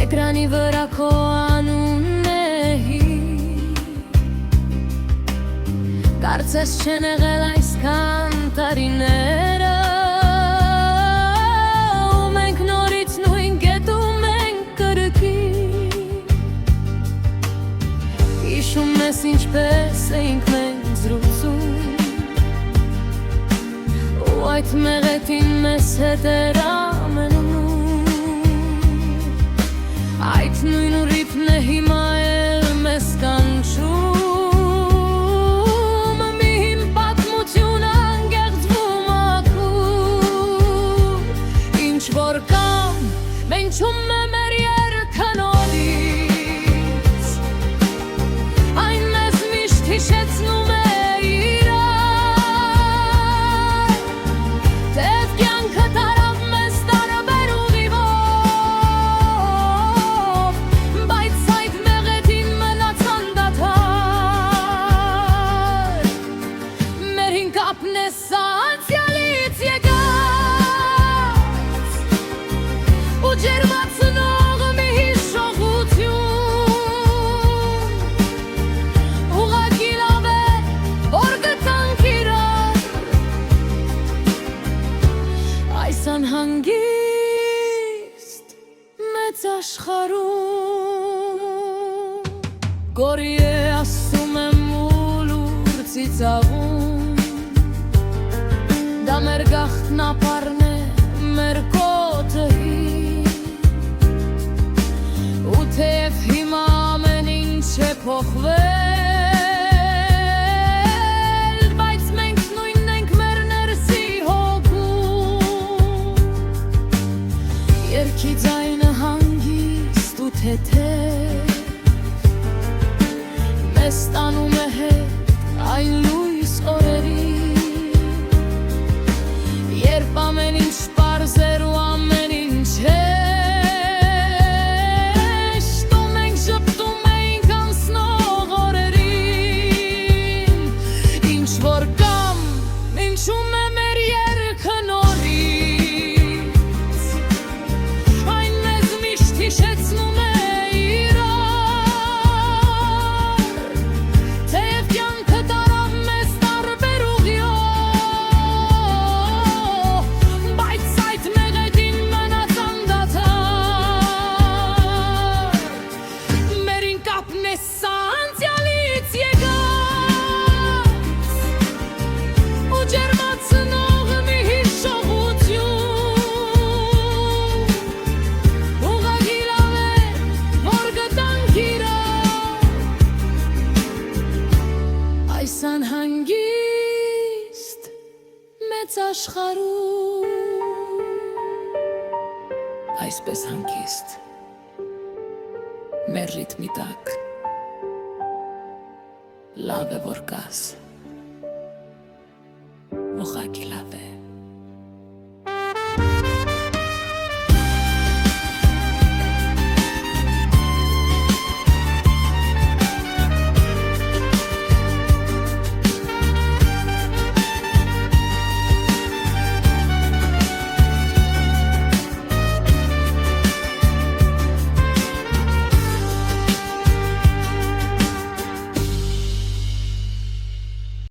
Էկրանի վրա քո անունն է Կարծես չեն եղել այսքան տարիները Ու մենք նորից նույն գետում ենք կրկին Հիշում ես ինչպես էինք մենք զրուցում Ու այդ մեղեդին մեզ հետ էր ամենում Այդ նույն ուրիպն է հիմա էլ մեզ կանչում Մի հին պատմություն անգեղձվում ակում Ինչ որ կամ վենչում է մեր երգը նորից Այն մեզ միշտ հիշեցնում է իրար Թեև կյանքը տարավ մեզ տարբեր ուղիվով Բայց այդ մեղեդին մնացան դադար Մեր հին կապն է սա անցյալից եկած Ու ջերմացնող մի հիշողություն Ուղղակի լավ է, որ գտանք իրար Այս անհանգիստ մեծ աշխարհում Գորի է ասում եմ ու լուր ծիծաղում Դա մեր գաղտնապարն է, մեր կոթը հին Ու թեև հիմա ամեն ինչ է փոխվել Բայց մենք նույնն ենք մեր ներսի հոգում Երգի ձայնը հանգիստ ու թեթև Մեզ տանում է հետ այն լույս օրերին Երբ ամեն ինչ պարզ էր ու ամեն ինչ հեշտ Ու մենք ժպտում էինք անցնող օրերին Ինչ որ կամ ինչում է մեր երգը նորից Այն մեզ միշտ հիշեցնում է իրար Թեև կյանքը տարավ մեզ տարբեր ուղիով Բայց այդ մեղեդին մնացան դադար Մեր հին կապն է սա անցյալից եկած Ու ջերմացնող մի հիշողություն Ուղղակի լավ է, որ գտանք իրար Այս անհանգիստ մեծ աշխարհում Այսպես հանգիստ մեր ռիթմի տակ լավ է որ կաս